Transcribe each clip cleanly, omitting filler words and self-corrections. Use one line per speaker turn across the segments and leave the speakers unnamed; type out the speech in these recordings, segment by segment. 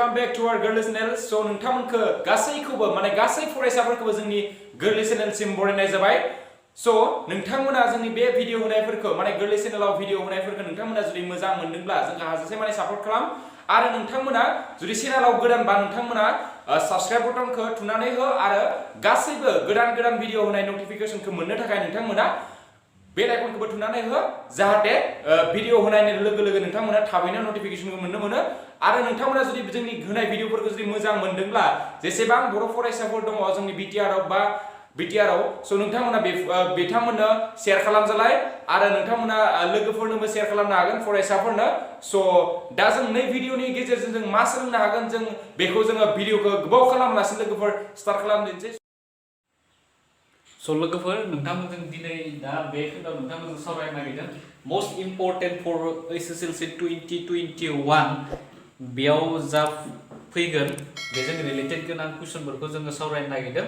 welcome back to our Gwrlwi channel. So नोंथांमोनखौ गासैखौबो माने गासै फरायसाफोरखौबो जोंनि Gwrlwi channel सिम बरायनाय जाबाय. So नोंथांमोना जोंनि बे भिडिअ होनायफोरखौ माने Gwrlwi channelआव भिडिअ होनायफोरखौ नोंथांमोना जुदि मोजां मोनदोंब्ला जोंखौ हाजासे माने सापर्ट खालाम आरो नोंथांमोना जुदि चेनेलाव गोदानबा नोंथांमोना साबस्क्राइब बटनखौ थुनानै हो आरो गासैबो गोदान भिडिअ होनाय नटिफिकेशनखौ मोननो थाखाय नोंथांमोना बेल आइकनखौबो थुनानै हो जाहाथे भिडिअ होनायनि लोगो लोगो नोंथांमोना थाबैनो नटिफिकेशनखौ मोनो आरो नोंथांमोना जुदि जोंनि होनाय भिडिअफोरखौ जुदि मोजां मोनदोंब्ला जेसेबां बर' फरायसाफोर दङ जोंनि बिटिआरआव सो नोंथांमोना बिथांमोननो शेयार खालामजालाय आरो नोंथांमोना लोगोफोरनोबो शेयार खालामनो हागोन फरायसाफोरनो सो दा जों नै भिडिअनि गेजेरजों जों मा सोलोंनो हागोन जों बेखौ जोङो भिडिअखौ गोबाव खालामालासिनो लोगोफोर स्टार्ट खालामदिनोसै
So लोगोफोर नोंथांमोनजों दिनै दा बे खोन्दोआव नोंथांमोनजों सावरायनो नागिरदों most important for HSLC 2021 बेयाव जा फैगोन बेजों रिलेटेड गोनां कुइसनफोरखौ जोङो सावरायनो नागिरदों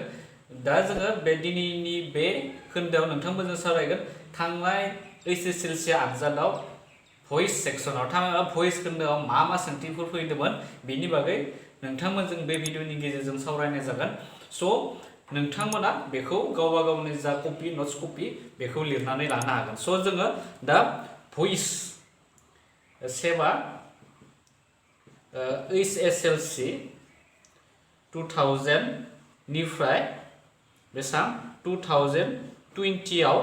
दा जोङो बे दिनैनि बे खोन्दोआव नोंथांमोनजों सावरायगोन थांनाय HSLC आनजादाव भइस सेक्सनाव थांनाय भइस खोन्दोआव मा सोंथिफोर फैदोंमोन बेनि बागै नोंथांमोनजों बे भिडिअनि गेजेरजों सावरायनाय जागोन सो नोंथांमोना बेखौ गावबा गावनि जा कपि नोट्स कपि बेखौ लिरनानै लानो हागोन सो जोङो दा भइस सेवा HSLC 2000 निफ्राय बेसां 2020 आव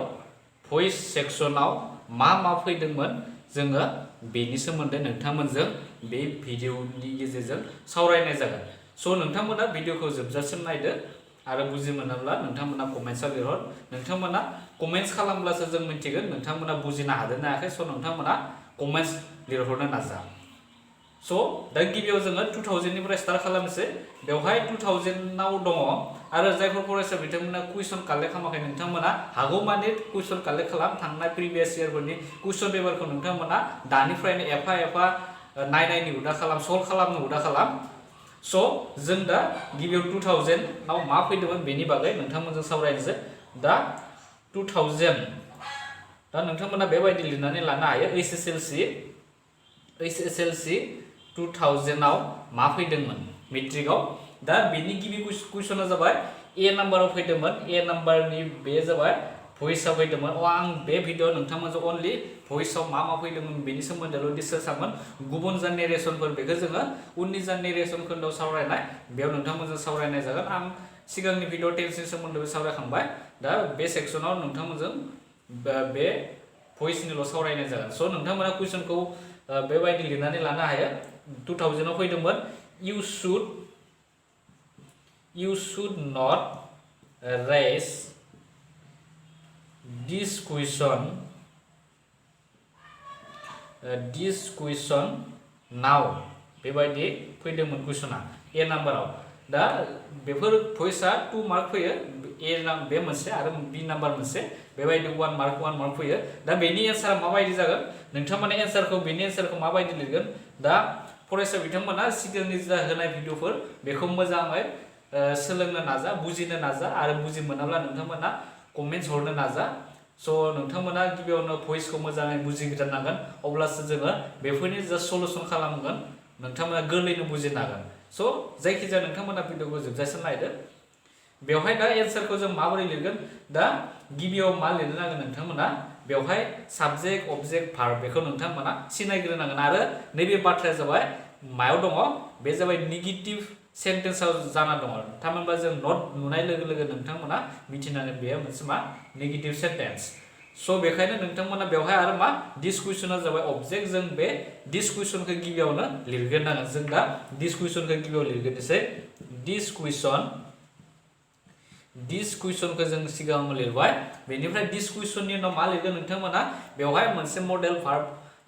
भइस सेक्सनाव मा फैदोंमोन जोङो बेनि सोमोन्दै नोंथांमोनजों बे भिडिअनि गेजेरजों सावरायनाय जागोन सो नोंथांमोना भिडिअखौ जोबजासिम नायदो आरो बुजि मोनाब्ला नोंथांमोना कमेन्ट्सआव लिरहर नोंथांमोना कमेन्ट्स खालामब्लासो जों मिथिगोन नोंथांमोना बुजिनो हादों ना हायाखै सो नोंथांमोना कमेन्ट्स लिरहरनो नाजा सो दा गिबियाव जोङो 2000 निफ्राय स्टार्ट खालामनोसै बेवहाय 2000 आव दङ आरो जायफोर फरायसा बिथांमोना कुइसन कालेक्ट खालामाखै नोंथांमोना हागौमानि कुइसन कालेक्ट खालाम थांनाय प्रिभियास इयारफोरनि कुइसन पेपारखौ नोंथांमोना दानिफ्रायनो एफा नायनायनि हुदा खालाम सल्भ खालामनो हुदा खालाम सो जों दा गिबियाव 2000 आव मा फैदोंमोन बेनि बागै नोंथांमोनजों सावरायनोसै दा 2000 दा नोंथांमोना बेबायदि लिरनानै लानो हायो HSLC 2000 आव मा फैदोंमोन मेट्रिकआव दा बेनि गिबि कुइसना जाबाय ए नाम्बाराव फैदोंमोन ए नाम्बारनि बे जाबाय भइसआव फैदोंमोन आं बे भिडिअ नोंथांमोनजों अनलि भइसआव मा फैदोंमोन बेनि सोमोन्दैल' डिसकास खालामगोन गुबुन जा नेरेसनफोर बेखौ जोङो उननि जा नेरेसन खोन्दोआव सावरायनाय बेयाव नोंथांमोनजों सावरायनाय जागोन आं सिगांनि भिडिअ टेन्सनि सोमोन्दैबो सावरायखांबाय दा बे सेक्सनाव नोंथांमोनजों बे भइसनिल' सावरायनाय जागोन सो नोंथांमोना कुइसनखौ बेबायदि लिरनानै लानो हायो 2000 आव फैदोंमोन you should not raise this question now बेबायदि फैदोंमोन कुइसना ए नाम्बाराव दा बेफोर भइसआ 2 मार्क फैयो ए बे मोनसे आरो बी नाम्बार मोनसे बेबायदि 1 मार्क फैयो दा बेनि एन्सारा माबायदि जागोन नोंथांमोना बेनि एन्सारखौ माबायदि लिरगोन दा फरायसा बिथांमोना सिगांनि जा होनाय भिडिअफोर बेखौ मोजाङै सोलोंनो नाजा बुजिनो नाजा आरो बुजि मोनाब्ला नोंथांमोना कमेन्ट्स हरनो नाजा सो नोंथांमोना गिबियावनो भइसखौ मोजाङै बुजिग्रोनांगोन अब्लासो जोङो बेफोरनि जा सलुसन खालामगोन नोंथांमोना गोरलैनो बुजिनो हागोन सो जायखिजाया नोंथांमोना भिडिअखौ जोबजासिम नायदो बेवहाय दा एन्सारखौ जों माबोरै लिरगोन दा गिबियाव मा लिरनो नांगोन नोंथांमोना बेवहाय साबजेक्ट अबजेक्ट भार्ब बेखौ नोंथांमोना सिनायग्रोनांगोन आरो नैबे बाथ्राया जाबाय मायाव दङ बे जाबाय नेगेटिभ सेन्टेन्सआव जाना दङ थामहिनबा जों नट नुनाय लोगो लोगो नोंथांमोना मिथिनांगोन बेयो मोनसे मा नेगेटिभ सेन्टेन्स सो बेखायनो नोंथांमोना बेवहाय आरो मा दिस कुइसना जाबाय अबजेक्ट जों बे दिस कुइसनखौ गिबियावनो लिरग्रोनांगोन जों दा दिस कुइसनखौ गिबियाव लिरग्रोनोसै दिस कुइसनखौ जों सिगाङाव लिरबाय बेनिफ्राय दिस कुइसननि उनाव मा लिरगोन नोंथांमोना बेवहाय मोनसे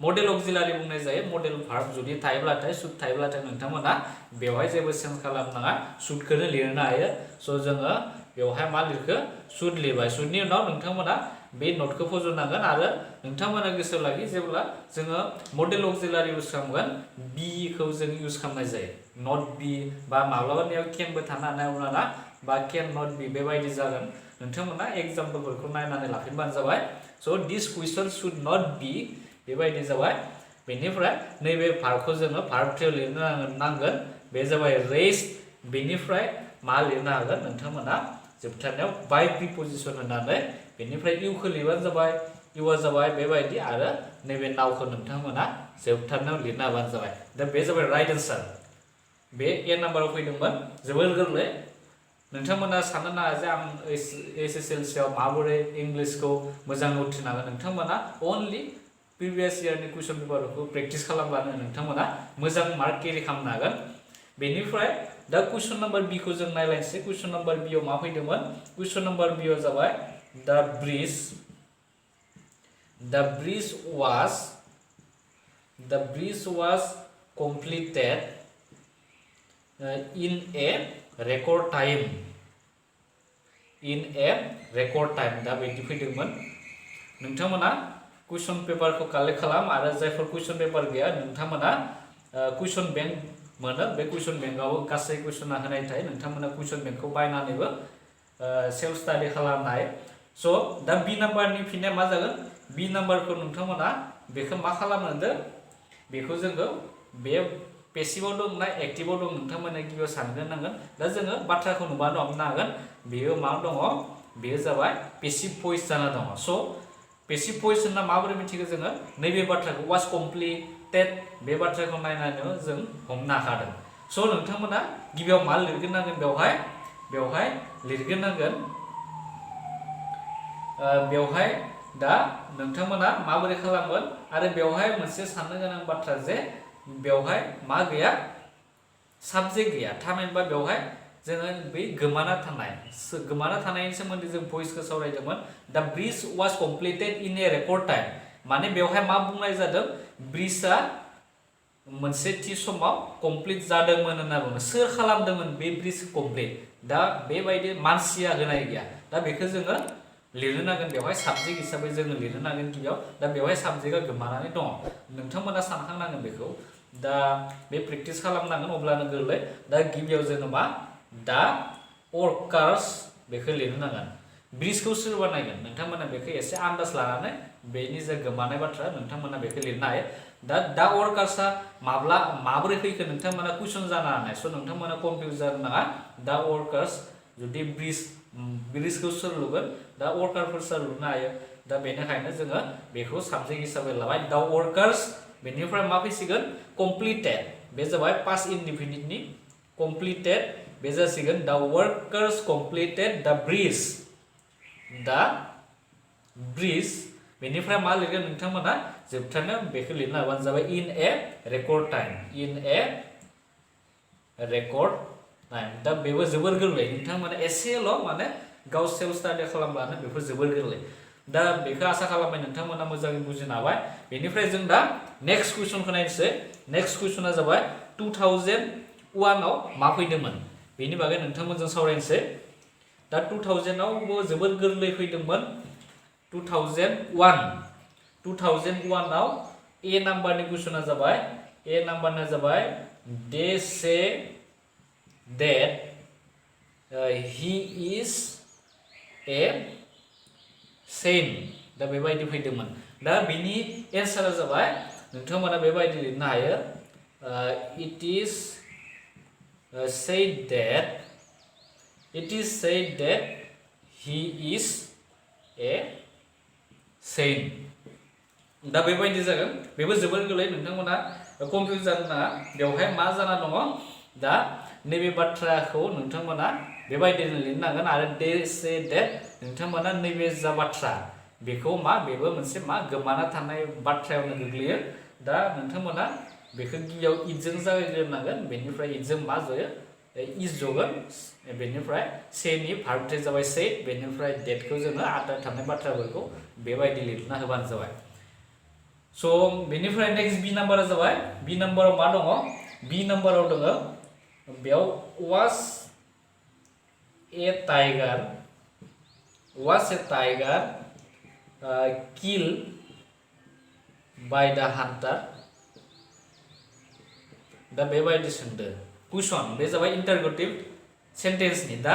मडेल अक्सिलारि बुंनाय जायो मडेल भार्ब जुदि थायोब्लाथाय शुड थायोब्लाथाय नोंथांमोना बेवहाय जेबो चेन्ज खालामनाङा शुडखौनो लिरनो हायो सो जोङो बेवहाय मा लिरखो शुड लिरबाय शुडनि उनाव नोंथांमोना बे नटखौ फज'नांगोन आरो नोंथांमोना गोसोआव लागि जेब्ला जोङो मडेल अक्सिलारि इउज खालामगोन बिखौ जों इउज खालामनाय जायो नट बि बा माब्लाबानियाव केनबो थानो हानाय अब्लाना बा केन नट बि बेबायदि जागोन नोंथांमोना एग्जाम्पलफोरखौ नायनानै लाफिनबानो जाबाय सो दिस कुइसन शुड नट बि बेबायदि जाबाय बेनिफ्राय नैबे भार्बखौ जोङो भार्ब ट्रियाव लिरनो नांगोन बे जाबाय रेस्ट बेनिफ्राय मा लिरनो हागोन नोंथांमोना जोबथारनायाव बाय प्रिपजिशन होनानै बेनिफ्राय इउखौ लिरबानो जाबाय इउआ जाबाय बेबायदि आरो नैबे नावखौ नोंथांमोना जोबथारनायाव लिरनो हाबानो जाबाय दा बे जाबाय राइट आन्सार बे ए नाम्बाराव फैदोंमोन जोबोर गोरलै नोंथांमोना साननो नाङा जे आं HSLC आव माबोरै इंलिसखौ मोजाङै उथ्रिनो हागोन नोंथांमोना अनलि प्रिभियास इयारनि कुइसन पेपारखौ प्रेक्टिस खालामब्लानो नोंथांमोना मोजां मार्क केरि खालामनो हागोन बेनिफ्राय दा कुइसन नाम्बार बि खौ जों नायलायनोसै कुइसन नाम्बार बि आव मा फैदोंमोन कुइसन नाम्बार बि आव जाबाय द bridge was completed in a record time दा बिदि फैदोंमोन नोंथांमोना कुइसन पेपारखौ कालेक्ट खालाम आरो जायफोर कुइसन पेपार गैया नोंथांमोना कुइसन बेंक मोनो बे कुइसन बेंकआव गासै कुइसना होनाय थायो नोंथांमोना कुइसन बेंकखौ बायनानैबो सेल्फ स्टाडि खालामनाय स' दा बि नाम्बारनि फिननाया मा जागोन बि नाम्बारखौ नोंथांमोना बेखौ मा खालामनो बेखौ जोङो बे पेसिभाव दं ना एक्टिभाव दं नोंथांमोना गिबियाव सानग्रोनांगोन दा जोङो बाथ्राखौ नुबानो हमनो हागोन बेयो मा दङ बेयो जाबाय पेसिभ भइस जाना दङ स' पेसिभ भइस होनना माबोरै मिथिगौ जोङो नैबे बाथ्राखौ वाज कमप्लिटेड बे बाथ्राखौ नायनानै जों हमनो हाखादों स' नोंथांमोना गिबियाव मा लिरग्रोनांगोन बेवहाय लिरग्रोनांगोन बेवहाय दा नोंथांमोना माबोरै खालामगोन आरो बेवहाय मोनसे साननो गोनां बाथ्रा जे बेवहाय मा गैया साबजेक्ट गैया थामहिनबा बेवहाय जोङो बै गोमाना थानायनि सोमोन्दै जों भइसखौ सावरायदोंमोन दा bridge was completed in A record time माने बेवहाय मा बुंनाय जादों ब्रिजआ मोनसे थि समाव कमप्लिट जादोंमोन होनना बुङो सोर खालामदोंमोन बे ब्रिज कमप्लिट दा बेबायदि मानसिया होनाय गैया दा बेखौ जोङो लिरनो नांगोन बेवहाय साबजेक्ट हिसाबै जोङो लिरनो नांगोन गिबियाव दा बेवहाय साबजेक्टआ गोमानानै दङ नोंथांमोना सानखांनांगोन बेखौ दा बे प्रेक्टिस खालामनांगोन अब्लानो गोरलै दा गिबियाव जोङो मा दा वर्कार्स बेखौ लिरनो नांगोन ब्रिजखौ सोर बानायगोन नोंथांमोना बेखौ एसे आन्दाज लानानै बेनि जे गोमानाय बाथ्रा नोंथांमोना बेखौ लिरनो हायो दा वर्कार्सआ माबोरै फैखो नोंथांमोना कुइसन जानो हानाय स' नोंथांमोना कनफिउज जानो नाङा दा वर्कार्स जुदि ब्रिजखौ सोर लुगोन दा वर्कारफोर सोर लुनो हायो दा बेनिखायनो जोङो बेखौ साबजेक्ट हिसाबै लाबाय दा वर्कार्स बेनिफ्राय मा फैसिगोन कमप्लिटेड बे जाबाय पास्ट इनडिफिनिटनि कमप्लिटेड बे जासिगोन दा वर्कार्स कमप्लिटेड दा ब्रिज बेनिफ्राय मा लिरगोन नोंथांमोना जोबथारनायाव बेखौ लिरनो हाबानो जाबाय इन ए रेकर्ड टाइम दा बेबो जोबोर गोरलै नोंथांमोना एसेल' माने गाव सेल्फ स्टाडि खालामब्लानो बेफोर जोबोर गोरलै दा बेखौ आसा खालामबाय नोंथांमोना मोजाङै बुजिनो हाबाय बेनिफ्राय जों दा नेक्स्ट कुइसनखौ नायनोसै नेक्स्ट कुइसना जाबाय 2001 आव मा फैदोंमोन बेनि बागै नोंथांमोनजों सावरायनोसै दा 2000 आवबो जोबोर गोरलै फैदोंमोन 2001 आव ए नाम्बारनि कुइसना जाबाय दे से that he is a saint दा बेबायदि फैदोंमोन दा बिनि एन्सारा जाबाय नोंथांमोना बेबायदि लिरनो हायो it is said that he is a saint दा बेबायदि जागोन बेबो जोबोर गोरलै नोंथांमोना कनफिउज जानो नाङा बेवहाय मा जाना दङ दा नैबे बाथ्राखौ नोंथांमोना बेबायदिनो लिरनांगोन आरो दे से डेट नोंथांमोना नैबे जा बाथ्रा बेखौ बेबो मोनसे गोमाना थानाय बाथ्रायावनो गोग्लैयो दा नोंथांमोना बेखौ गिबियाव इटजों जागायग्रोनांगोन बेनिफ्राय इटजों मा जयो इज जगोन बेनिफ्राय सेनि भार्बथि जाबाय से बेनिफ्राय डेटखौ जोङो आद्रा थानाय बाथ्राफोरखौ बेबायदि लिरना होबानो जाबाय स' बेनिफ्राय नेक्स्ट बि नाम्बारा जाबाय बि नाम्बाराव मा दङ बि नाम्बाराव दङ बेयाव was a tiger killed by the hunter दा बेबायदि सोंदो कुइसन बे जाबाय इन्टारगेटिभ सेन्टेन्सनि दा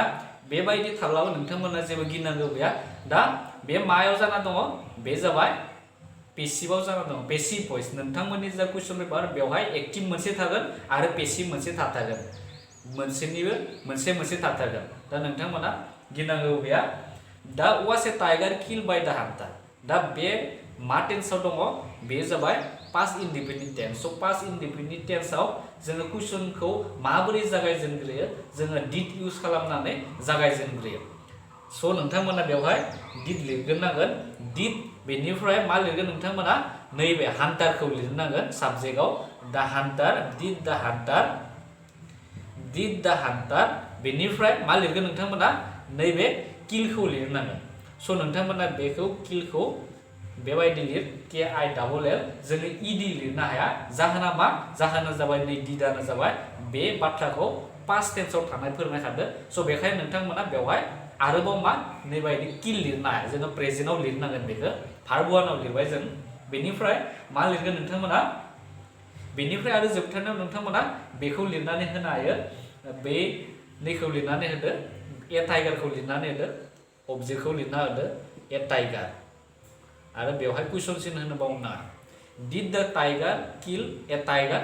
बेबायदि थाब्लाबो नोंथांमोना जेबो गिनांगौ गैया दा बे मायाव जाना दङ बे जाबाय पेसिभाव जाना दं पेसिभ भइस नोंथांमोननि जा कुइसन पेपार बेवहाय एक्टिभ मोनसे थागोन आरो पेसिभ मोनसे थाथारगोन मोनसेनिबो मोनसे मोनसे थाथारगोन दा नोंथांमोना गिनांगौ गैया दा वाज ए टाइगार किल बाय द हान्टार दा बे मा टेन्सआव दङ बे जाबाय पास्ट इनडिफिनिट टेन्स स' पास्ट इनडिफिनिट टेन्सआव जोङो कुइसनखौ माबोरै जागायजेनग्रोयो जोङो डिड इउज खालामनानै जागायजेनग्रोयो स' नोंथांमोना बेवहाय डिड लिरग्रोनांगोन डिड बेनिफ्राय मा लिरगोन नोंथांमोना नैबे हान्टारखौ लिरनांगोन साबजेक्टआव द हान्टार डिड द हान्टार बेनिफ्राय मा लिरगोन नोंथांमोना नैबे किलखौ लिरनांगोन स' नोंथांमोना बेखौ किलखौ बेबायदि लिर KIL जोङो ED लिरनो हाया जाहोना मा जाहोना जाबाय नै डिडानो जाबाय बे बाथ्राखौ पास्ट टेन्सआव थानाय फोरमायखादो स' बेखायनो नोंथांमोना बेवहाय आरोबाव मा नैबायदि किल लिरनो हाया जोङो प्रेजेन्टआव लिरनांगोन बेखौ भार्ब 1 आव लिरबाय जों बेनिफ्राय मा लिरगोन नोंथांमोना बेनिफ्राय आरो जोबथारनायाव नोंथांमोना बेखौ लिरनानै होनो हायो बे नैखौ लिरनानै होदो ए टाइगारखौ लिरनानै होदो अबजेक्टखौ लिरना होदो ए टाइगार आरो बेवहाय कुइसन सिन होनो बावनो नाङा डिड द टाइगार किल ए टाइगार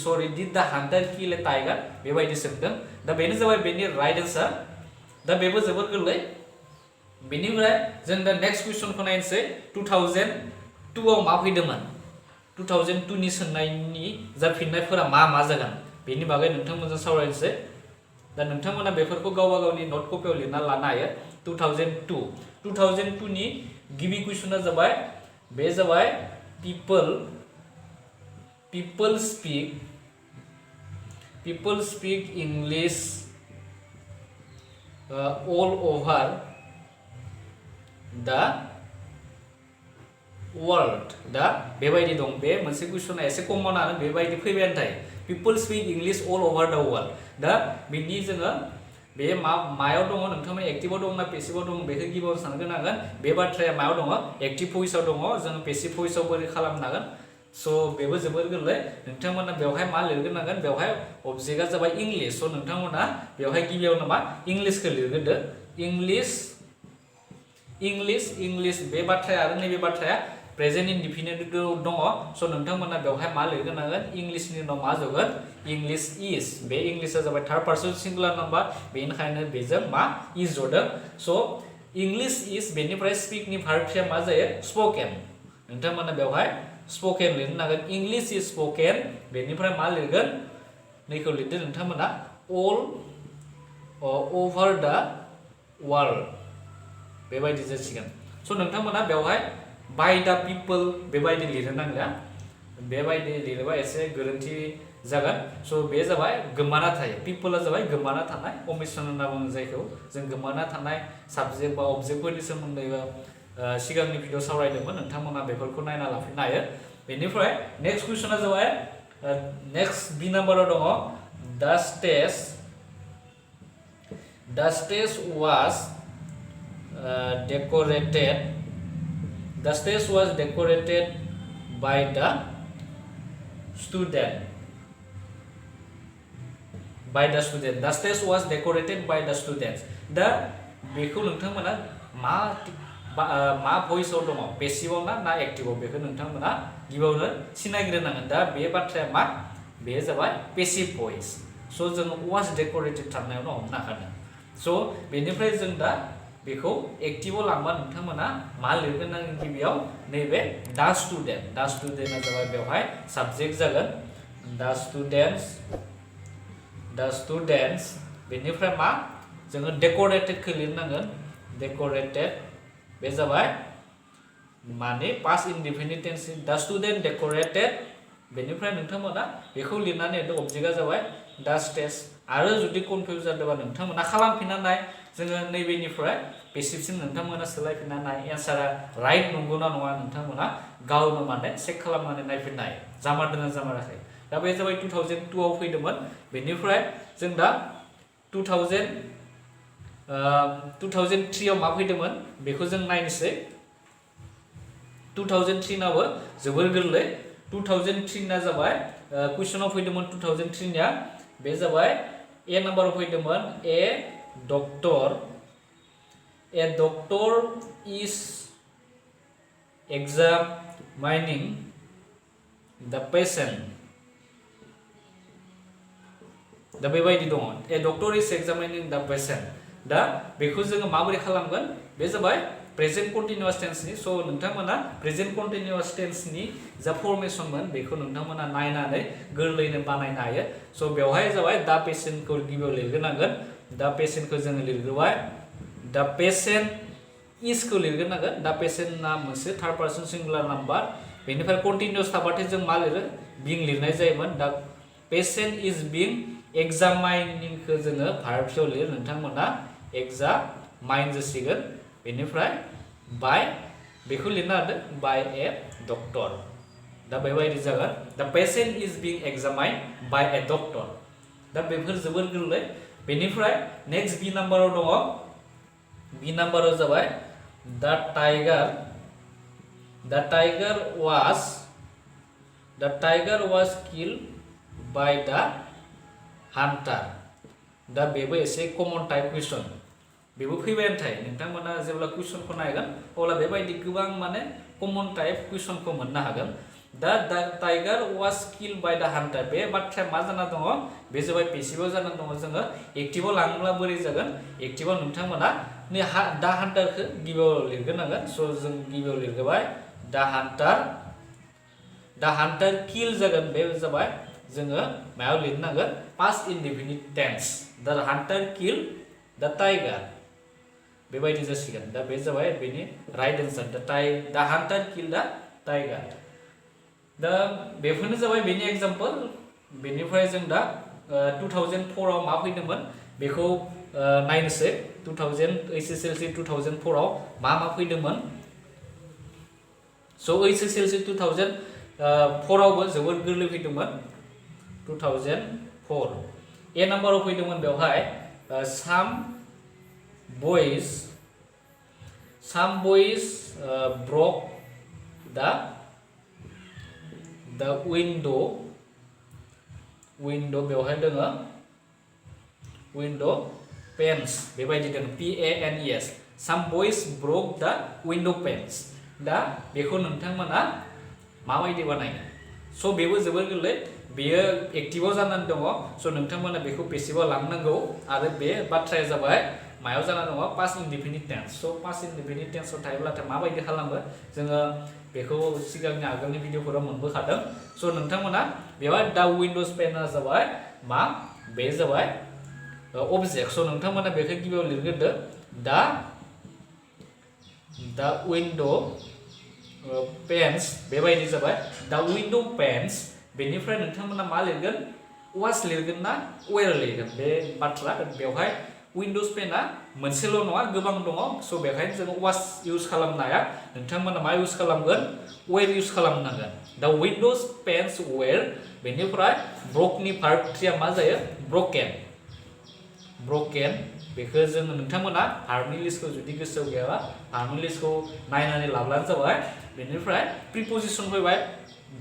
सरि डिड द हान्टार किल ए टाइगार बेबायदि सोंदों दा बेनो जाबाय बेनि राइट एन्सार दा बेबो जोबोद गोरलै बेनिफ्राय जों दा नेक्स्ट कुइसनखौ नायनोसै 2002 आव मा फैदोंमोन 2002 नि सोंनायनि जा फिननायफोरा मा मा जागोन बेनि बागै नोंथांमोनजों सावरायनोसै दा नोंथांमोना बेफोरखौ गावबा गावनि नट कपियाव लिरना लानो हायो 2002 नि गिबि कुइसना जाबाय बे जाबाय people speak English all over the world दा बेबायदि दं बे मोनसे कुइसना एसे कमनानो बेबायदि फैबायानो थायो people speak English all over the world दा बिनि जोङो बे मायाव दङ नोंथांमोन एक्टिभआव दं ना पेसिभआव दं बेखौ गिबियाव सानग्रोनांगोन बे बाथ्राया मायाव दङ एक्टिभ भइसआव दङ जों पेसिभ भइसआव बोरै खालामनांगोन स' बेबो जोबोर गोरलै नोंथांमोना बेवहाय मा लिरग्रोनांगोन बेवहाय अबजेक्टआ जाबाय इंलिश स' नोंथांमोना बेवहाय गिबियावनो मा इंलिशखौ लिरग्रोदो इंलिश बे बाथ्राया आरो नैबे बाथ्राया प्रेजेन्ट इनडिफिनिट दङ स' नोंथांमोना बेवहाय मा लिरग्रोनांगोन इंलिशनि उनाव मा जगोन इंलिश इज बे इंलिशआ जाबाय थार्ड पार्सन सिंगुलार नाम्बार बेनिखायनो बेजों मा इज जदों स' इंलिश इज बेनिफ्राय स्पिकनि भार्बया मा जायो स्पोकेन नोंथांमोना बेवहाय स्पोकेन लिरनो नांगोन इंलिश इज स्पोकेन बेनिफ्राय मा लिरगोन नैखौ लिरदो नोंथांमोना अल ओभार द वर्ल्ड बेबायदि जासिगोन स' नोंथांमोना बेवहाय बाय द पिपल बेबायदि लिरनो नांला बेबायदि लिरोबा एसे गोरोन्थि जागोन स' बे जाबाय गोमाना थायो पिपलआ जाबाय गोमाना थानाय अमिसन होनना बुङो जायखौ जों गोमाना थानाय साबजेक्ट बा अबजेक्टफोरनि सोमोन्दै सिगांनि भिडिअ सावरायदोंमोन नोंथांमोना बेफोरखौ नायना लाफिननो हायो बेनिफ्राय नेक्स्ट कुइसना जाबाय नेक्स्ट बि नाम्बाराव दङ द stage was decorated by the student the stage was decorated by the students दा बेखौ नोंथांमोना मा भइसआव दङ पेसिभआव ना एक्टिभआव बेखौ नोंथांमोना गिबियावनो सिनायग्रोनांगोन दा बे बाथ्राया मा बे जाबाय पेसिभ भइस स' जों वाज डेकोरेटेड थानायावनो हमनो हाखादों स' बेनिफ्राय जों दा बेखौ एक्टिभआव लांबा नोंथांमोना मा लिरग्रोनांगोन गिबियाव नैबे द स्टुडेन्टआ जाबाय बेवहाय साबजेक्ट जागोन द स्टुडेन्टस बेनिफ्राय मा जोङो डेकोरेटेडखौ लिरनांगोन डेकोरेटेड बे जाबाय माने पास्ट इनडिफिनिट टेन्स द स्टुडेन्ट डेकोरेटेड बेनिफ्राय नोंथांमोना बेखौ लिरनानै होदो अबजेक्टआ जाबाय द स्टेज आरो जुदि कनफिउज जादोंबा नोंथांमोना खालामफिननानै जोङो नैबेनिफ्राय पेसिभसिम नोंथांमोना सोलायफिननानै एन्सारा राइट नंगौना नङा नोंथांमोना गावनो माने चेक खालामनानै नायफिननो हायो जामारदोंना जामाराखै दा बे जाबाय 2002 आव फैदोंमोन बेनिफ्राय जों दा 2003 आव मा फैदोंमोन बेखौ जों नायनोसै 2003 नाबो जोबोर गोरलै 2003 ना जाबाय कुइसनाव फैदोंमोन 2003 निया बे जाबाय ए नाम्बाराव फैदोंमोन ए doctor is examining the patient दा बेबायदि दङ a doctor is examining the patient दा बेखौ जोङो माबोरै खालामगोन बे जाबाय प्रेजेन्ट कन्टिनिउअस टेन्सनि स' नोंथांमोना प्रेजेन्ट कन्टिनिउअस टेन्सनि जा फर्मेसनमोन बेखौ नोंथांमोना नायनानै गोरलैनो बानायनो हायो स' बेवहाय जाबाय दा पेशेन्टखौ गिबियाव लिरग्रोनांगोन दा पेशेन्टखौ जोङो लिरग्रोबाय दा पेशेन्ट इसखौ लिरग्रोनांगोन दा पेशेन्टना मोनसे थार्ड पार्सन सिंगुलार नाम्बार बेनिफ्राय कन्टिनिउअस थाबाथाय जों मा लिरो बिं लिरनाय जायोमोन दा पेशेन्ट इज बिं examining खौ जोङो भार्बआव लिरो नोंथांमोना examine जासिगोन बेनिफ्राय by बेखौ लिरना होदो by a doctor दा बेबायदि जागोन the patient is being examined by a doctor दा बेफोर जोबोर गोरलै बेनिफ्राय नेक्स्ट बी नाम्बाराव दङ बी नाम्बाराव जाबाय the tiger was killed by the hunter दा बेबो एसे कमन टाइप क्वेश्चन बेबो फैबायानो थायो नोंथांमोना जेब्ला क्वेश्चनखौ नायगोन अब्ला बेबायदि गोबां माने कमन टाइप क्वेश्चनखौ मोननो हागोन दा tiger was killed by the Hunter बे बाथ्राया मा जाना दङ बे जाबाय पेसिभआव जाना दङ जोङो एक्टिभआव लाङोब्ला बोरै जागोन एक्टिभआव नोंथांमोना दा हान्टारखौ गिबियाव लिरग्रोनांगोन स' जों गिबियाव लिरग्रोबाय दा हान्टार किल जागोन बे जाबाय जोङो मायाव लिरनांगोन पास्ट इनडेफिनिट टेन्स द हान्टार किल द टाइगार बेबायदि जासिगोन दा बे जाबाय बेनि राइट आन्सार द हान्टार किल द टाइगार दा बेफोरनो जाबाय बेनि एग्जाम्पल बेनिफ्राय जों दा 2004 आव मा फैदोंमोन बेखौ नायनोसै 2000 HSLC 2004 आव मा फैदोंमोन स' HSLC 2004 आवबो जोबोद गोरलै फैदोंमोन 2004 ए नाम्बाराव फैदोंमोन बेवहाय some boys broke the window बेवहाय दोङो window panes बेबायदि दोङो PANES some boys broke the window panes दा बेखौ नोंथांमोना माबायदि बानायनो स' बेबो जोबोर गोरलै बेयो एक्टिभआव जानानै दङ स' नोंथांमोना बेखौ पेसिभआव लांनांगौ आरो बे बाथ्राया जाबाय मायाव जाना दङ पास्ट इनडेफिनिट टेन्स स' पास्ट इनडेफिनिट टेन्सआव थायोब्लाथाय माबायदि खालामो जोङो बेखौ सिगांनि आगोलनि भिडिअफोराव मोनबोखादों स' नोंथांमोना बेवहाय दा विन्डोज पेनआ जाबाय मा बे जाबाय अबजेक्ट स' नोंथांमोना बेखौ गिबियाव लिरग्रोदो दा विन्डो पेन्स बेबायदि जाबाय दा विन्डो पेन्स बेनिफ्राय नोंथांमोना मा लिरगोन वास लिरगोन ना वेयर लिरगोन बे बाथ्रा बेवहाय विन्डोज पेनआ मोनसेल' नङा गोबां दङ स' बेखायनो जों वास इउज खालामनो हाया नोंथांमोना मा इउज खालामगोन वेयर इउज खालामनांगोन दा विन्डोज पेन्स वेयर बेनिफ्राय ब्रकनि भार्ब थ्रिया मा जायो ब्रकेन बेखौ जोङो नोंथांमोना भार्बनि लिस्टखौ जुदि गोसोआव गैयाबा भार्बनि लिस्टखौ नायनानै लाब्लानो जाबाय बेनिफ्राय प्रिपजिसन फैबाय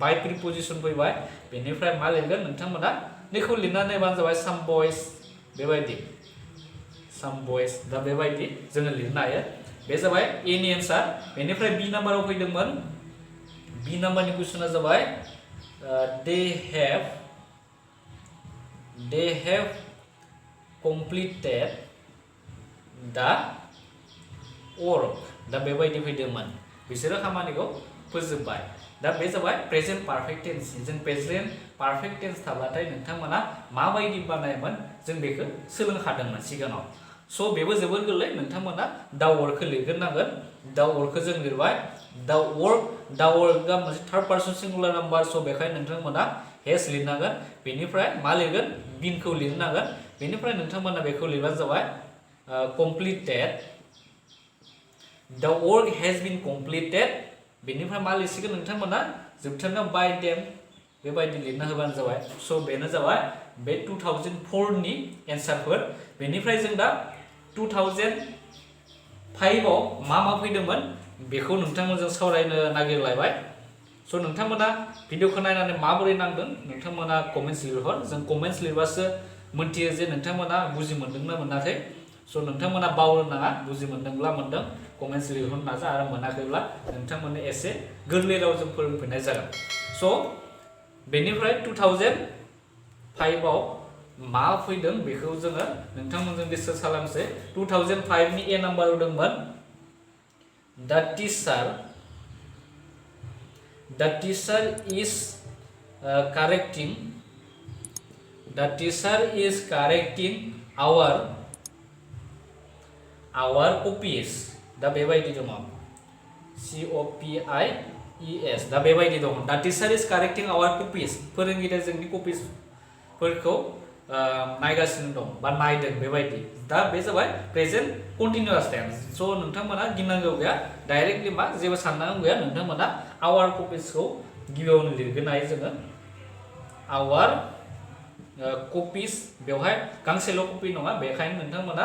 बाय प्रिपजिसन फैबाय बेनिफ्राय मा लिरगोन नोंथांमोना बेखौ लिरनानै नायबानो जाबाय साम बयस बेबायदि दा बेबायदि जोङो लिरनो हायो बे जाबाय एनि एन्सार बेनिफ्राय बी नाम्बाराव फैदोंमोन बी नाम्बारनि कुइसना जाबाय they have completed the work दा बेबायदि फैदोंमोन बिसोरो खामानिखौ फोजोबबाय दा बे जाबाय प्रेजेन्ट पारफेक्ट टेन्स जों प्रेजेन्ट पारफेक्ट टेन्स थाब्लाथाय नोंथांमोना माबायदि बानायोमोन जों बेखौ सोलोंखादोंमोन सिगाङाव स' बेबो जोबोर गोरलै नोंथांमोना दा वर्कखौ लिरग्रोनांगोन दा वर्कखौ जों लिरबाय दा वर्कआ मोनसे थार्ड पार्सन सिंगुलार नाम्बार स' बेखायनो नोंथांमोना हेज लिरनांगोन बेनिफ्राय मा लिरगोन बिनखौ लिरनांगोन बेनिफ्राय नोंथांमोना बेखौ लिरबानो जाबाय completed the work has been completed बेनिफ्राय मा लिरसिगोन नोंथांमोना जोबथारनायाव बाय देम बेबायदि लिरना होबानो जाबाय स' बेनो जाबाय बे 2004 नि एन्सारफोर बेनिफ्राय जों दा 2005 आव मा फैदोंमोन बेखौ नोंथांमोनजों सावरायनो नागिरलायबाय स' नोंथांमोना भिडिअखौ नायनानै माबोरै नांदों नोंथांमोना कमेन्ट्स लिरहर जों कमेन्ट्स लिरबासो मोनथियो जे नोंथांमोना बुजि मोनदोंना मोनाखै स' नोंथांमोना बावनो नाङा बुजि मोनदोंब्ला मोनदों कमेन्ट्स लिरहरनो नाजा आरो मोनाखैब्ला नोंथांमोननो एसे गोरलै रावजों फोरोंफिननाय जागोन स' बेनिफ्राय 2005 आव मा फैदों बेखौ जोङो नोंथांमोनजों डिसकास खालामसै 2005 नि ए नाम्बाराव दंमोन the teacher is correcting our copies दा बेबायदि दङ COPIES दा बेबायदि दङ the teacher is correcting our copies फोरोंगिरिया जोंनि कपिसफोरखौ नायगासिनो दं बा नायदों बेबायदि दा बे जाबाय प्रेजेन्ट कन्टिनिउअस टेन्स स' नोंथांमोना गिनांगौ गैया डाइरेक्टलि मा जेबो साननांगौ गैया नोंथांमोना आवार कपिसखौ गिबियावनो लिरगोन हायो जोङो आवार कपिस बेवहाय गांसेल' कपि नङा बेखायनो नोंथांमोना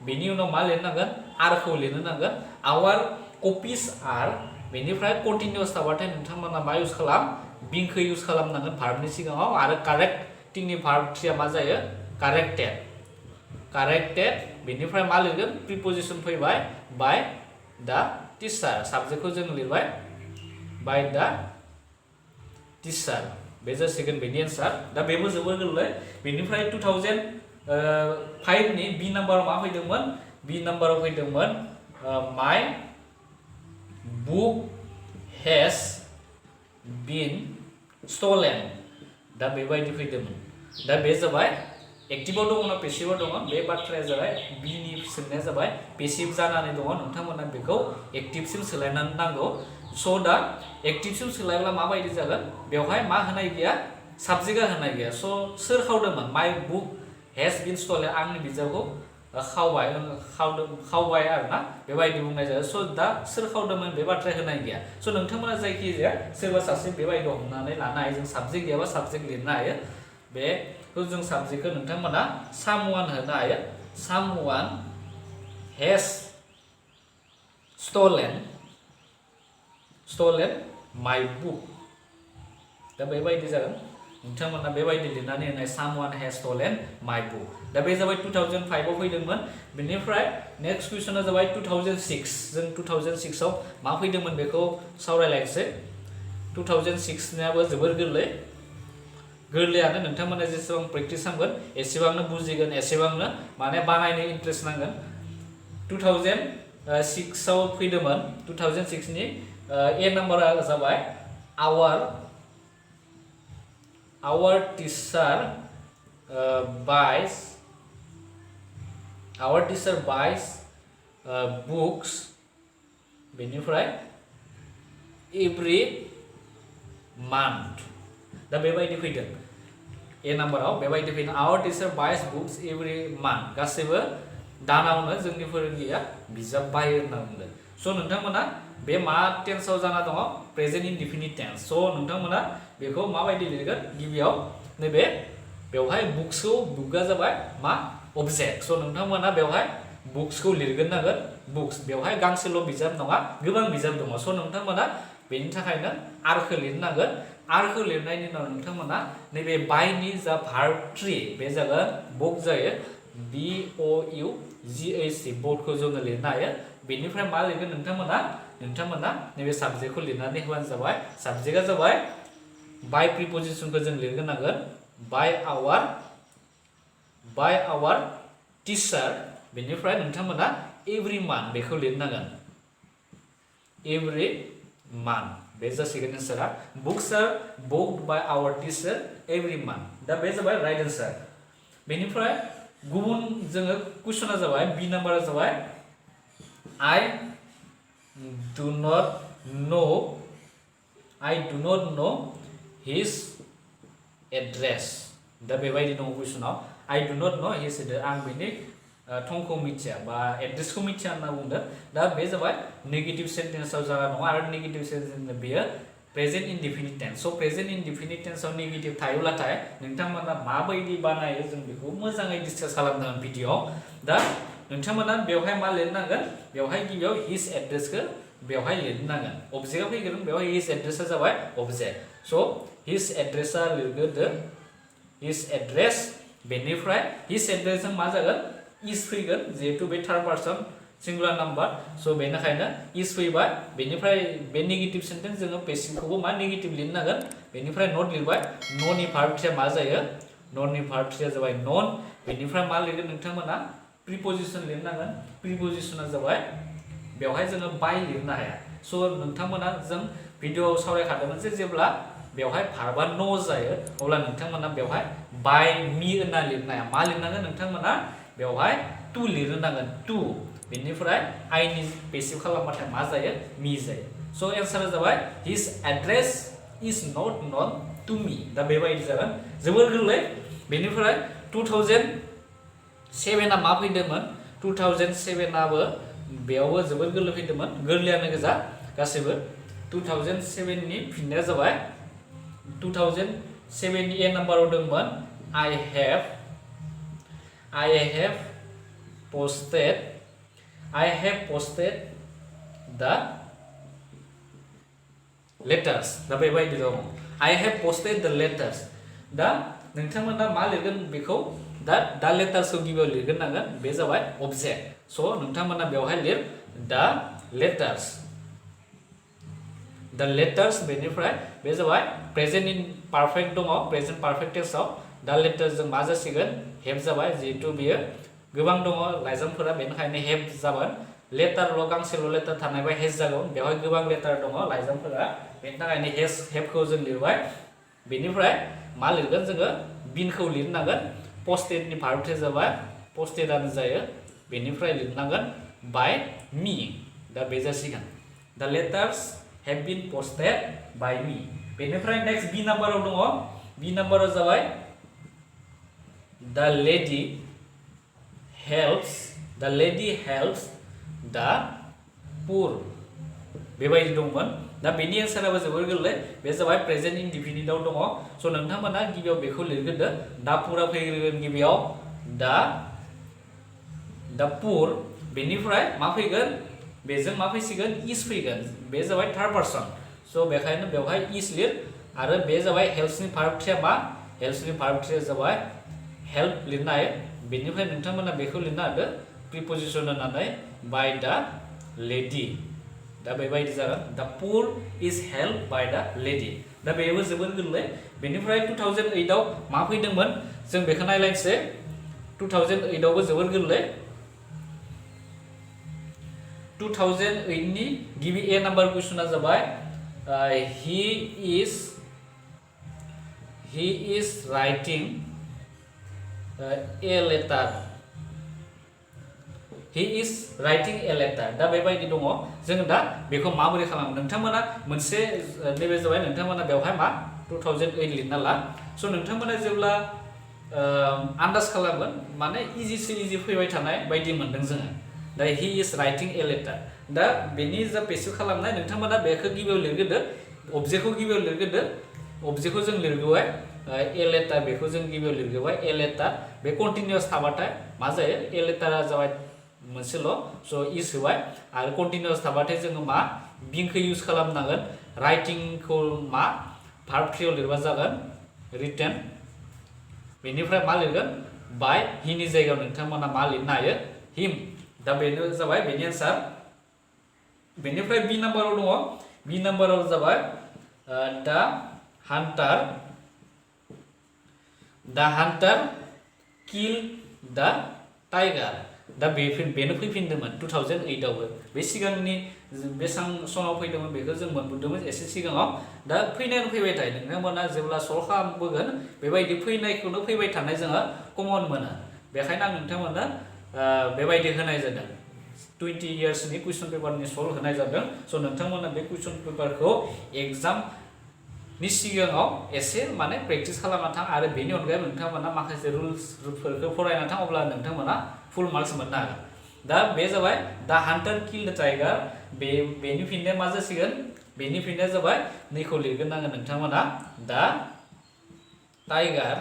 बेनि उनाव मा लिरनांगोन आरखौ लिरनो नांगोन आवार कपिस आर बेनिफ्राय कन्टिनिउअस थाबाथाय नोंथांमोना मा इउज खालाम बिंखौ इउज खालामनांगोन भार्बनि सिगाङाव आरो कारेक्टिंनि भार्ब थ्रिया मा जायो कारेक्टेड बेनिफ्राय मा लिरगोन प्रिपजिसन फैबाय बाय द टीचार साबजेक्टखौ जों लिरबाय बाय द टीचार बे जासिगोन बेनि एन्सार दा बेबो जोबोर गोरलै बेनिफ्राय 2005 नि बी नाम्बाराव मा फैदोंमोन बी नाम्बाराव फैदोंमोन माय बुक हेज बीन स्टलेन दा बेबायदि फैदोंमोन दा बे जाबाय एक्टिभआव दङ ना पेसिभआव दङ बे बाथ्राया जाबाय बिनि सोंनाया जाबाय पेसिभ जानानै दङ नोंथांमोना बेखौ एक्टिभसिम सोलायनानै नांगौ स' दा एक्टिभसिम सोलायब्ला माबायदि जागोन बेवहाय मा होनाय गैया साबजेक्टआ होनाय गैया स' सोर खावदोंमोन माय बुक हेज बीन स्टलेन आंनि बिजाबखौ खावबाय आरोना बेबायदि बुंनाय जायो स' दा सोर खावदोंमोन बे बाथ्राया होनाय गैया स' नोंथांमोना जायखिजाया सोरबा सासे बेबायदि हमनानै लानो हायो जों साबजेक्ट गैयाबा साबजेक्ट लिरनो हायो बेखौ जों साबजेक्टखौ नोंथांमोना सामवान होनो हायो सामवान हेज स्टलेन माय बुक दा बेबायदि जागोन नोंथांमोना बेबायदि लिरनानै होनाय सामवान हेज स्टलेन माय बुक दा बे जाबाय 2005 आव फैदोंमोन बेनिफ्राय नेक्स्ट कुइसना जाबाय 2006 जों 2006 आव मा फैदोंमोन बेखौ सावरायलायनोसै 2006 नियाबो जोबोर गोरलैयानो नोंथांमोना जेसेबां प्रेक्टिस खालामगोन एसेबांनो बुजिगोन एसेबांनो माने बानायनो इन्ट्रेस्ट नांगोन 2006 आव फैदोंमोन 2006 नि ए नाम्बारा जाबाय our teacher buys books बेनिफ्राय every month दा बेबायदि फैदों ए नाम्बाराव बेबायदि फैदों our teacher buys books every month गासैबो दानावनो जोंनि फोरोंगिरिया बिजाब बायो होनना बुंदों स' नोंथांमोना बे मा टेन्सआव जाना दङ प्रेजेन्ट इनडिफिनिट टेन्स स' नोंथांमोना बेखौ माबायदि लिरगोन गिबियाव नैबे बेवहाय बुकआ जाबाय मा अबजेक्ट स' नोंथांमोना बेवहाय बुक्सखौ लिरगोन नांगोन बुक्स बेवहाय गांसेल' बिजाब नङा गोबां बिजाब दङ स' नोंथांमोना बेनि थाखायनो आरखौ लिरनांगोन आरखौ लिरनायनि उनाव नोंथांमोना नैबे बायनि जा भार्ब ट्रि बे जागोन बुक जायो BOUGAC बोर्डखौ जोङो लिरनो हायो बेनिफ्राय मा लिरगोन नोंथांमोना नैबे साबजेक्टखौ लिरनानै होबानो जाबाय साबजेक्टआ जाबाय बाय प्रिपजिसनखौ जों लिरगोन नांगोन बाय आवर टीचार बेनिफ्राय नोंथांमोना एभ्रि मान्थ बेखौ लिरनांगोन एभ्रि मान्थ बे जासिगोन एन्सारा books are booked by our teacher every month दा बे जाबाय राइट एन्सार बेनिफ्राय गुबुन जोङो कुइसना जाबाय बी नाम्बारा जाबाय I do not know his address दा बेबायदि दङ कुइसनाव I do not know his address आं बेनि थंखौ मिथिया बा एड्रेसखौ मिथिया होनना बुंदों दा बे जाबाय नेगेटिभ सेन्टेन्सआव जाना दङ आरो नेगेटिभ सेन्टेन्स बेयो प्रेजेन्ट इनडिफिनिट टेन्स स' प्रेजेन्ट इनडिफिनिट टेन्सआव नेगेटिभ थायोब्लाथाय नोंथांमोना माबायदि बानायो जों बेखौ मोजाङै डिसकास खालामदों भिडिअ'आव दा नोंथांमोना बेवहाय मा लिरनांगोन बेवहाय गिबियाव हिज एड्रेसखौ बेवहाय लिरनांगोन अबजेक्टआ फैगोन बेवहाय हिज एड्रेसआ जाबाय अबजेक्ट स' हिज एड्रेसआ लिरगोदो हिज एड्रेस बेनिफ्राय हिज एड्रेसजों मा जागोन इज फैगोन जिहेतु बे थार्ड पार्सन सिंगुलार नाम्बार स' बेनिखायनो इज फैबाय बेनिफ्राय बे नेगेटिभ सेन्टेन्स जोङो पेसिभखौबो मा नेगेटिभ लिरनो नांगोन बेनिफ्राय नट लिरबाय न'नि भार्ब थ्रीया मा जायो न'नि भार्ब थ्रीया जाबाय नन बेनिफ्राय मा लिरगोन नोंथांमोना प्रिपजिसन लिरनो नांगोन प्रिपजिसना जाबाय बेवहाय जोङो बाय लिरनो हाया स' नोंथांमोना जों भिडिअ'आव सावरायखादोंमोन जे जेब्ला बेवहाय भार्बा न' जायो अब्ला नोंथांमोना बेवहाय बाय मी होनना लिरनो हाया मा लिरनांगोन नोंथांमोना बेवहाय टु लिरनो नांगोन टु बेनिफ्राय आइनि पेसिभ खालामबाथाय मा जायो मी जायो स' एन्सारा जाबाय his address is not known to me दा बेबायदि जागोन जोबोर गोरलै बेनिफ्राय 2007 मा फैदोंमोन 2007आबो बेयावबो जोबोर गोरलै फैदोंमोन गोरलैयानो गोजा गासैबो 2007 नि फिननाया जाबाय 2007 नि ए नाम्बाराव दंमोन I have posted the letters दा बेबायदि दं I have posted the letters दा नोंथांमोना मा लिरगोन बेखौ दा लेटार्सखौ गिबियाव लिरगोन नांगोन बे जाबाय अबजेक्ट स' नोंथांमोना बेवहाय लिर दा लेटार्स बेनिफ्राय बे जाबाय प्रेजेन्ट इन पारफेक्ट दङ प्रेजेन्ट पारफेक्ट टेन्सआव दा लेटार्सजों मा जासिगोन हेभ जाबाय जिहेतु बेयो गोबां दङ लाइजामफोरा बेनिखायनो हेभ जागोन लेटारल' गांसेल' लेटार थानायबा हेज जागोन बेवहाय गोबां लेटार दङ लाइजामफोरा बेनि थाखायनो हेभखौ जों लिरबाय बेनिफ्राय मा लिरगोन जोङो बिनखौ लिरनांगोन पस्टेडनि भार्ब जाबाय पस्टेडानो जायो बेनिफ्राय लिरनांगोन बाय मी दा बे जासिगोन दा लेटार्स हेभ बिन पस्टेड बाय मी बेनिफ्राय नेक्स्ट बि नाम्बाराव दङ बि नाम्बाराव जाबाय दा लेडि हेल्प्स दा पुर बेबायदि दंमोन दा बेनि एन्साराबो जोबोर गोरलै बे जाबाय प्रेजेन्ट इनडिफिनिटआव दङ स' नोंथांमोना गिबियाव बेखौ लिरग्रोदो दा पुरा फैग्रोगोन गिबियाव दा पुर बेनिफ्राय मा फैगोन बेजों मा फैसिगोन इज फैगोन बे जाबाय थार्ड पार्सन स' बेखायनो बेवहाय इज लिर आरो बे जाबाय हेल्प्सनि भार्ब थ्रीया मा हेल्प्सनि भार्ब थ्रीया जाबाय हेल्प लिरनो हायो बेनिफ्राय नोंथांमोना बेखौ लिरनो हादो प्रिपजिसन होनानै बाय दा लेडि दा बेबायदि जागोन दा पुर इज हेल्प बाय दा लेडि दा बेबो जोबोर गोरलै बेनिफ्राय 2008आव मा फैदोंमोन जों बेखौ नायलायनोसै 2008आवबो जोबोर गोरलै 2008 नि गिबि ए नाम्बार कुइसना जाबाय he is writing a letter दा बेबायदि दङ जों दा बेखौ माबोरै खालामो नोंथांमोना मोनसे नैबे जाबाय नोंथांमोना बेवहाय मा 2008 लिरना ला स' नोंथांमोना जेब्ला आन्दाज खालामगोन माने इजि फैबाय थानाय बायदि मोनदों जोङो दा he is writing a letter दा बेनि जा पेसिभ खालामनाय नोंथांमोना बेखौ गिबियाव लिरग्रोदो अबजेक्टखौ गिबियाव लिरग्रोदो अबजेक्टखौ जों लिरग्रोबाय ए लेटार बेखौ जों गिबियाव लिरग्रोबाय ए लेटार बे कन्टिनिउस थाबाथाय मा जायो ए लेटारा जाबाय मोनसेल' स' इज होबाय आरो कन्टिनिउस थाबाथाय जोङो मा बिंखौ इउज खालामनांगोन राइटिंखौ मा भार्ब थ्रीआव लिरबा जागोन रिटेन बेनिफ्राय मा लिरगोन बाय हिनि जायगायाव नोंथांमोना मा लिरनो हायो हिम दा बेनो जाबाय बेनि एन्सार बेनिफ्राय बि नाम्बाराव दङ बि नाम्बाराव जाबाय दा हान्टार किल दा टाइगार दा बेनो फैफिनदोंमोन 2008आवबो बे सिगांनि बेसेबां समाव फैदोंमोन बेखौ जों मोनबोदोंमोन एसे सिगाङाव दा फैनायानो फैबाय थायो नोंथांमोना जेब्ला सल्भ खालामबोगोन बेबायदि फैनायखौनो फैबाय थानाय जोङो कमन मोनो बेखायनो आं नोंथांमोननो बेबायदि होनाय जादों 20 इयार्सनि कुइसन पेपारनि सल्भ होनाय जादों स' नोंथांमोना बे कुइसन पेपारखौ एग्जामनि सिगाङाव एसे माने प्रेक्टिस खालामना थां आरो बेनि अनगायै नोंथांमोना माखासे रुल्सफोरखौ फरायना थां अब्ला नोंथांमोना फुल मार्क्स मोननो हागोन दा बे जाबाय दा हान्टार किल द टाइगार बेनि फिननाया मा जासिगोन बेनि फिननाया जाबाय नैखौ लिरगोन नांगोन नोंथांमोना दा टाइगार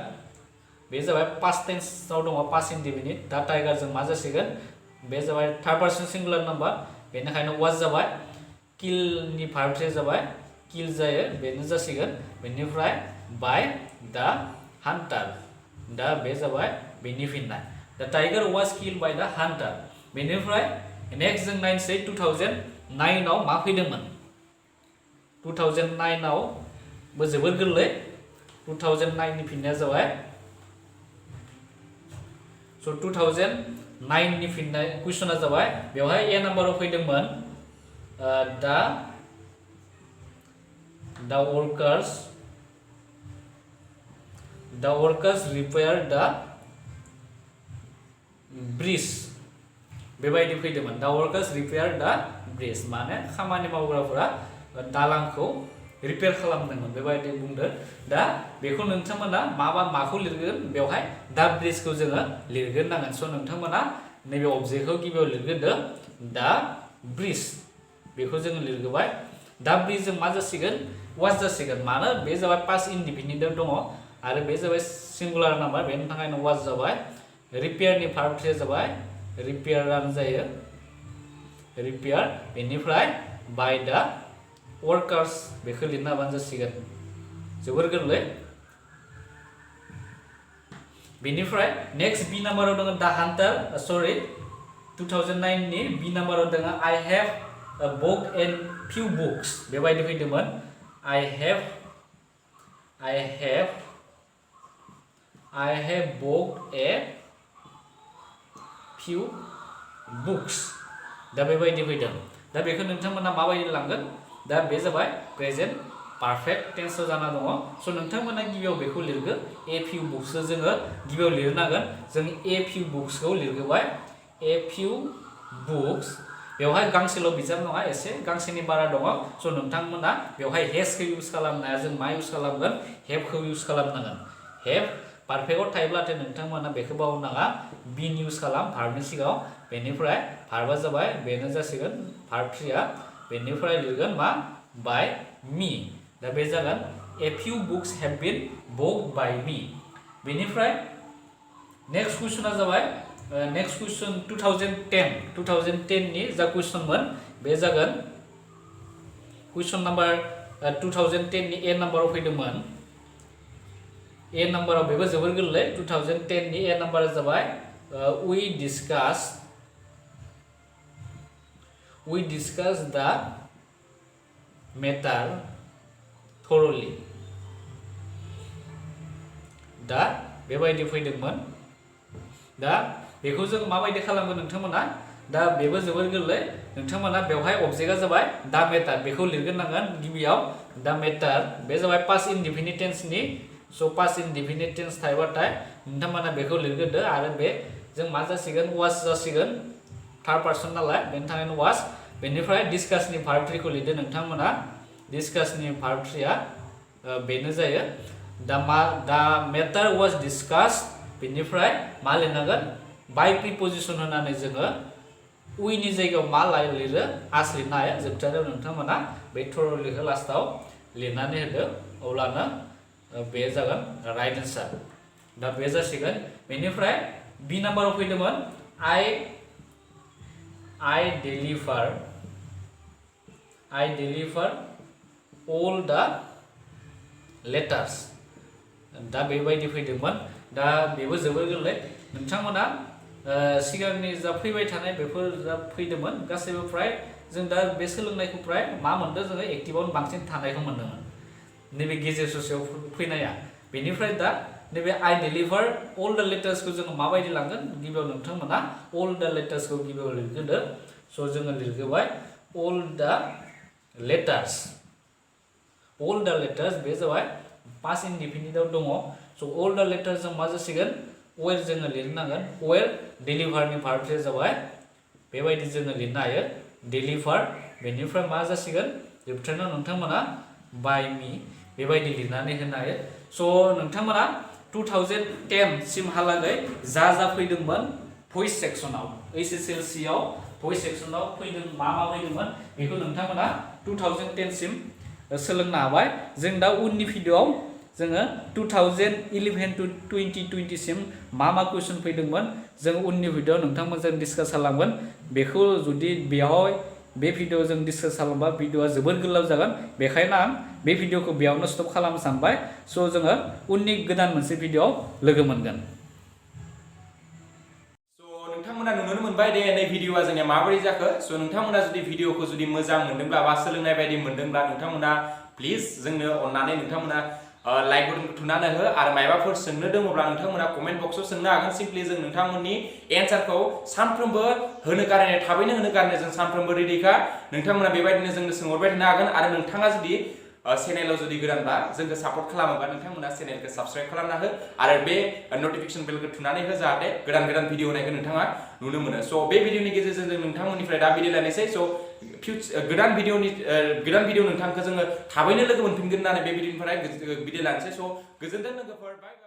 बे जाबाय पास्ट टेन्सआव दङ पास्ट इनडिफिनिट दा टाइगारजों मा जासिगोन बे जाबाय थार्ड पार्सन सिंगुलार नाम्बार बेनिखायनो वाज जाबाय किलनि भार्ब थ्रीया जाबाय किल जायो बेनो जासिगोन बेनिफ्राय बाय दा हान्टार दा बे जाबाय बेनि फिननाय The tiger was killed by the hunter. बेनिफ्राय next जों नायनोसै 2009 आव मा फैदोंमोन 2009 आव बो जोबोर गोरलै 2009 नि फिननाया जाबाय So 2009 नि फिननाय क्वेश्चना जाबाय बेवहाय ए नाम्बाराव फैदोंमोन the workers repaired the bridge बेबायदि फैदोंमोन the workers repaired the bridge माने खामानि मावग्राफोरा दालांखौ रिपेयार खालामदोंमोन बेबायदि बुंदों दा बेखौ नोंथांमोना माखौ लिरगोन बेवहाय दा ब्रिजखौ जोङो लिरगोन नांगोन स' नोंथांमोना नैबे अबजेक्टखौ गिबियाव लिरग्रोदो दा ब्रिज बेखौ जोङो लिरगोबाय दा ब्रिज जों मा जासिगोन वाज जासिगोन मानो बे जाबाय पास्ट इनडिफिनिटिव दङ आरो बे जाबाय सिंगुलार नाम्बार बेनि थाखायनो वाज जाबाय रिपेयारनि भार्बआ जाबाय रिपेयारानो जायो रिपेयार बेनिफ्राय बाय दा वर्कर्स बेखौ लिरना होबानो जासिगोन जोबोर गोरलै बेनिफ्राय नेक्स्ट बी नाम्बाराव दङ दा हान्टार सरि 2009 नि बी नाम्बाराव दङ I have bought a few books बेबायदि फैदोंमोन I have bought a few books दा बेबायदि फैदों दा बेखौ नोंथांमोना माबायदि लांगोन दा बे जाबाय प्रेजेन्ट पारफेक्ट टेन्सआव जाना दङ स' नोंथांमोना गिबियाव बेखौ लिरगोन ए फिउ बुक्सखौ जोङो गिबियाव लिरनांगोन जों ए फिउ बुक्सखौ लिरगोबाय ए फिउ बुक्स बेवहाय गांसेल' बिजाब नङा एसे गांसेनि बारा दङ स' नोंथांमोना बेवहाय हेजखौ इउज खालामनाया जों मा इउज खालामगोन हेभखौ इउज खालामनांगोन हेभ पारफेक्टआव थायोब्लाथाय नोंथांमोना बेखौ बावनाङा बिन इउज खालाम भार्बनि सिगाङाव बेनिफ्राय भार्बआ जाबाय बेनो जासिगोन भार्ब 3आ बेनिफ्राय लिरगोन मा बाय मी दा बे जागोन ए फिउ बुक्स हेभ बीन बौट बाय मी बेनिफ्राय नेक्स्ट कुइसना जाबाय नेक्स्ट कुइसन 2010 नि जा कुइसनमोन बे जागोन कुइसन नाम्बार 2010 नि ए नाम्बाराव फैदोंमोन ए नाम्बाराव बेबो जोबोर गोरलै 2010 नि ए नाम्बारा जाबाय we discuss the matter thoroughly दा बेबायदि फैदोंमोन दा बेखौ जों माबायदि खालामगोन नोंथांमोना दा बेबो जोबोर गोरलै नोंथांमोना बेवहाय अबजेक्टआ जाबाय दा मेटार बेखौ लिरग्रोनांगोन गिबियाव दा मेटार बे जाबाय पास्ट इनडिफिनिट टेन्सनि स' पास्ट इनडिफिनिट टेन्स थायोबाथाय नोंथांमोना बेखौ लिरग्रोदो आरो बे जों मा जासिगोन वाज जासिगोन थार्ड पार्सन नालाय बेनि थाखायनो वाज बेनिफ्राय डिसकासनि भार्ब 3 खौ लिरदो नोंथांमोना डिसकासनि भार्ब 3आ बेनो जायो दा मेटार वाज डिसकास्ड बेनिफ्राय मा लिरनांगोन बाय प्रिपजिसन होनानै जोङो उइनि जायगायाव मा लिरो आस लिरनो हाया जोबथारनायाव नोंथांमोना बे थरलिखौ लास्टाव लिरनानै होदो अब्लानो बे जागोन राइट एन्सार दा बे जासिगोन बेनिफ्राय बी नाम्बाराव फैदोंमोन I deliver all the letters दा बेबायदि फैदोंमोन दा बेबो जोबोर गोरलै नोंथांमोना सिगांनि जा फैबाय थानाय बेफोर जा फैदोंमोन गासैबो फ्राय जों दा बे सोलोंनायखौ फ्राय मा मोनदों जोङो एक्टिभावनो बांसिन थानायखौ मोनदोंमोन नैबे गेजेर ससेयाव फैनाया बेनिफ्राय दा नैबे I deliver all the letters-खौ जोङो माबायदि लांगोन गिबियाव नोंथांमोना all the letters-खौ गिबियाव लिरग्रोदो स' जोङो लिरग्रोबाय all the letters बे जाबाय पास्ट इनडिफिनिटआव दङ स' all the letters जों मा जासिगोन वेर जोङो लिरनांगोन वेर डेलिभारनि भार्बआ जाबाय बेबायदि जोङो लिरनो हायो डेलिभार बेनिफ्राय मा जासिगोन जोबथारनायाव नोंथांमोना बाय मी बेबायदि लिरनानै होनो हायो स' नोंथांमोना 2010 सिमहालागै जा फैदोंमोन भइस सेक्सनाव HSLC आव भइस सेक्सनाव फैदों मा फैदोंमोन बेखौ नोंथांमोना 2010 सिम सोलोंनो हाबाय जों दा उननि भिडिअआव जोङो 2011 to 2020 सिम मा कुइसन फैदोंमोन जों उननि भिडिअआव नोंथांमोनजों डिसकास खालामगोन बेखौ जुदि बेयाव बे भिडिअ जों डिसकास खालामबा भिडिअआ जोबोर गोलाव जागोन बेखायनो आं बे भिडिअखौ बेयावनो स्टप खालामनो सानबाय स' जोङो उननि गोदान मोनसे भिडिअआव लोगो मोनगोन
मोनबाय दे नै भिडिअआ जोंनिया माबोरै जाखो स' नोंथांमोना जुदि भिडिअखौ जुदि मोजां मोनदोंब्ला बा सोलोंनाय बायदि मोनदोंब्ला नोंथांमोना प्लिज जोंनो अननानै नोंथांमोना लाइक बटनखौ थुनानै हो आरो मायबाफोर सोंनो दङब्ला नोंथांमोना कमेन्ट बक्सआव सोंनो हागोन सिम्पलि जों नोंथांमोननि एन्सारखौ सानफ्रोमबो होनो गारनाय थाबैनो होनो गारनाय जों सानफ्रोमबो रेडिखा नोंथांमोना बेबायदिनो जोंनो सोंहरबाय थानो हागोन आरो नोंथाङा जुदि चेनेलाव जुदि गोदानब्ला जोंखौ सापर्ट खालामोबा नोंथांमोना चेनेलखौ साबस्क्राइब खालामना हो आरो बे नटिफिकेसन बेलखौ थुनानै हो जाहाथे गोदान गोदान भिडिअ होनायखौ नोंथाङा नुनो मोनो स' बे भिडिअनि गेजेरजों जों नोंथांमोननिफ्राय दा बिदाय लानोसै स' गोदान भिडिअ नोंथांखौ जोङो थाबैनो लोगो मोनफिनगोन होननानै बे भिडिअनिफ्राय बिदाय लानोसै स' गोजोनथों लोगोफोर बाय बाय